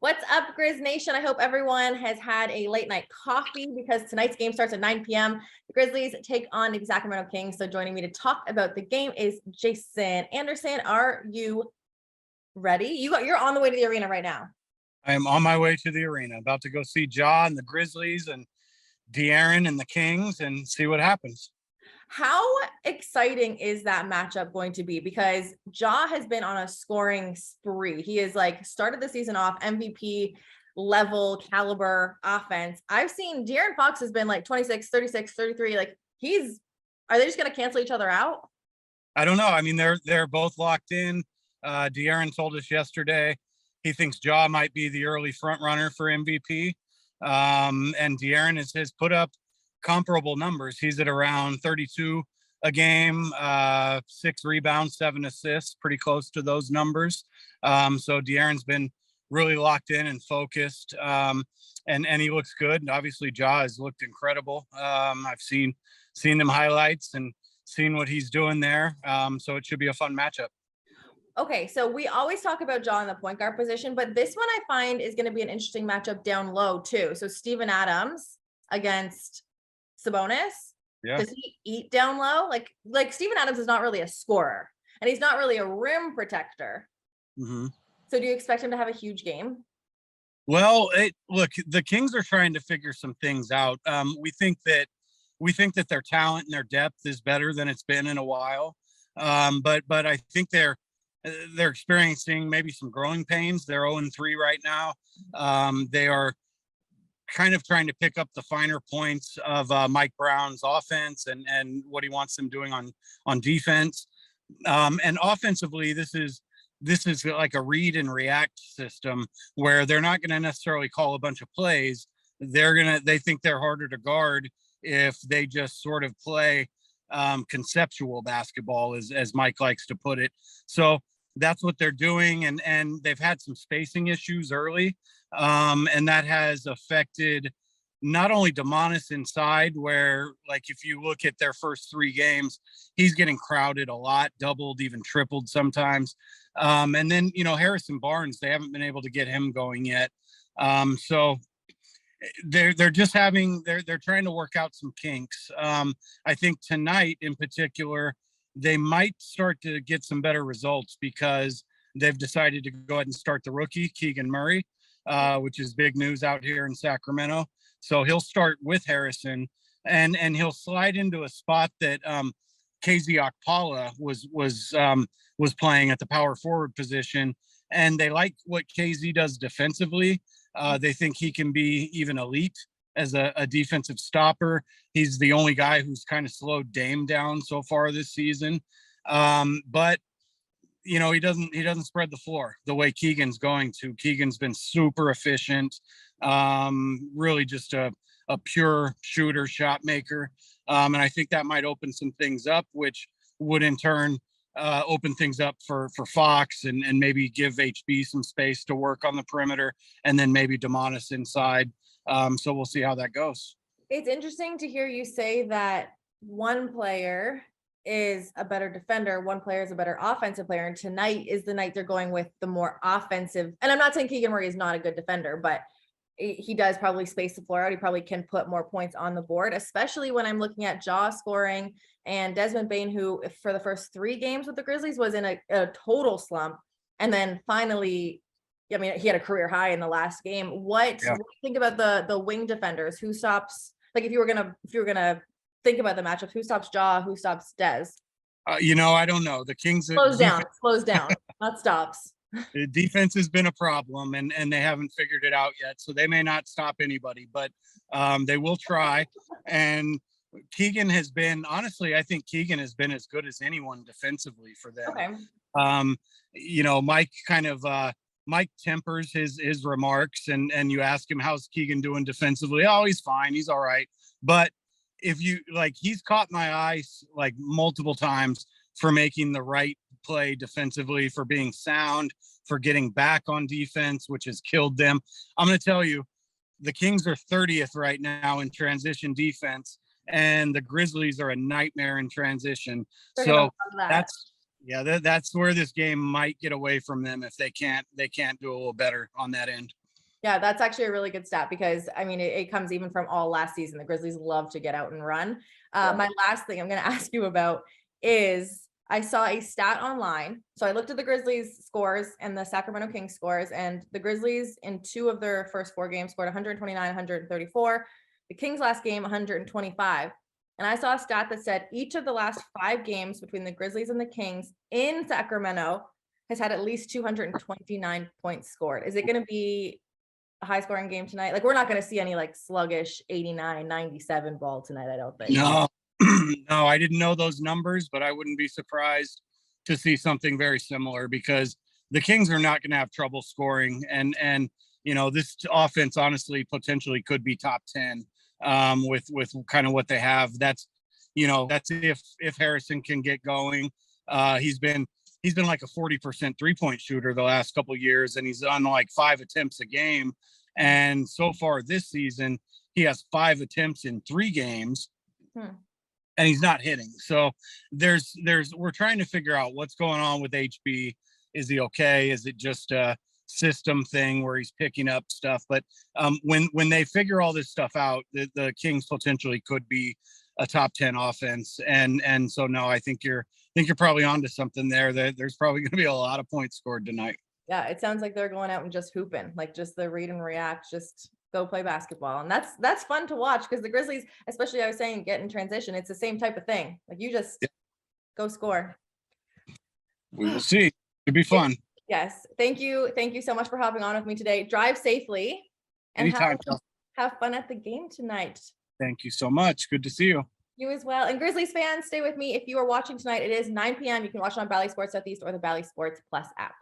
What's up, Grizz Nation? I hope everyone has had a late night coffee because tonight's game starts at 9 p.m. The Grizzlies take on the Sacramento Kings. So joining me to talk about the game is Jason Anderson. Are you ready? You're on the way to the arena right now. I am on my way to the arena, about to go see Ja and the Grizzlies and De'Aaron and the Kings and see what happens. How exciting is that matchup going to be? Because Ja has been on a scoring spree. He is like started the season off MVP level caliber offense. I've seen De'Aaron Fox has been like 26, 36, 33. Like are they just going to cancel each other out? I don't know. I mean, they're both locked in. De'Aaron told us yesterday he thinks Ja might be the early front runner for MVP. And De'Aaron has put up comparable numbers. He's at around 32 a game, 6 rebounds, 7 assists, pretty close to those numbers. So De'Aaron's been really locked in and focused, and he looks good. And obviously Ja has looked incredible. I've seen them highlights and seen what he's doing there. So it should be a fun matchup. Okay, so we always talk about Ja in the point guard position, but this one I find is going to be an interesting matchup down low too. So Steven Adams against Sabonis. Yeah. Does he eat down low? Like Steven Adams is not really a scorer, and he's not really a rim protector. Mm-hmm. So do you expect him to have a huge game? Well, look, the Kings are trying to figure some things out. We think that their talent and their depth is better than it's been in a while. But I think they're experiencing maybe some growing pains. They're 0-3 right now. They are kind of trying to pick up the finer points of Mike Brown's offense and what he wants them doing on defense. And offensively, this is like a read and react system where they're not going to necessarily call a bunch of plays. They think they're harder to guard if they just sort of play conceptual basketball, as Mike likes to put it. So that's what they're doing. And they've had some spacing issues early. And that has affected not only Demonis inside, where, like, if you look at their first 3 games, he's getting crowded a lot, doubled, even tripled sometimes. And then, Harrison Barnes, they haven't been able to get him going yet. So they're trying to work out some kinks. I think tonight in particular, they might start to get some better results because they've decided to go ahead and start the rookie, Keegan Murray, which is big news out here in Sacramento. So he'll start with Harrison, and he'll slide into a spot that Keezy Okpala was playing at the power forward position. And they like what Keezy does defensively. They think he can be even elite as a defensive stopper. He's the only guy who's kind of slowed Dame down so far this season. But he doesn't spread the floor the way Keegan's going to. Keegan's been super efficient, really just a pure shooter, shot maker. And I think that might open some things up, which would in turn open things up for Fox and maybe give HB some space to work on the perimeter, and then maybe Demonis inside. So we'll see how that goes. It's interesting to hear you say that one player is a better defender, one player is a better offensive player, and tonight is the night they're going with the more offensive. And I'm not saying Keegan Murray is not a good defender, but he does probably space the floor out. He probably can put more points on the board, especially when I'm looking at Ja scoring and Desmond Bane, who for the first 3 games with the Grizzlies was in a total slump. And then finally, I mean, he had a career high in the last game. What do you think about the wing defenders? Who stops, like, if you were gonna think about the matchups, who stops Ja, who stops Des? I don't know. The Kings slows down, not stops. The defense has been a problem, and they haven't figured it out yet. So they may not stop anybody, but they will try. And Keegan has been, honestly, I think Keegan has been as good as anyone defensively for them. Okay. Mike tempers his remarks, and you ask him, how's Keegan doing defensively? Oh, he's fine. He's all right. But if you he's caught my eyes like multiple times for making the right play defensively, for being sound, for getting back on defense, which has killed them. I'm going to tell you, the Kings are 30th right now in transition defense, and the Grizzlies are a nightmare in transition. So that's where this game might get away from them if they can't do a little better on that end. Yeah, that's actually a really good stat because I mean, it comes even from all last season. The Grizzlies love to get out and run. Yeah. My last thing I'm going to ask you about is I saw a stat online. So I looked at the Grizzlies scores and the Sacramento Kings scores, and the Grizzlies in 2 of their first 4 games scored 129, 134. The Kings last game, 125. And I saw a stat that said each of the last 5 games between the Grizzlies and the Kings in Sacramento has had at least 229 points scored. Is it going to be a high scoring game tonight? Like, we're not going to see any like sluggish 89, 97 ball tonight, I don't think. No, no, I didn't know those numbers, but I wouldn't be surprised to see something very similar because the Kings are not going to have trouble scoring. And, you know, this offense honestly potentially could be top 10 with kind of what they have. That's, you know, that's if Harrison can get going. He's been like a 40% 3-point shooter the last couple of years, and he's on like 5 attempts a game. And so far this season, he has 5 attempts in 3 games, and he's not hitting. So we're trying to figure out what's going on with HB. Is he okay? Is it just a system thing where he's picking up stuff? But when they figure all this stuff out, the Kings potentially could be a top 10 offense. And so no, I think you're probably onto something there. There's probably going to be a lot of points scored tonight. Yeah, it sounds like they're going out and just hooping, like just the read and react, just go play basketball. And that's fun to watch because the Grizzlies, especially I was saying, get in transition. It's the same type of thing. Like you just go score. We will see. It'll be fun. Yes. Thank you. Thank you so much for hopping on with me today. Drive safely and Anytime. have fun at the game tonight. Thank you so much. Good to see you. You as well. And Grizzlies fans, stay with me. If you are watching tonight, it is 9 p.m. You can watch it on Bally Sports Southeast or the Bally Sports Plus app.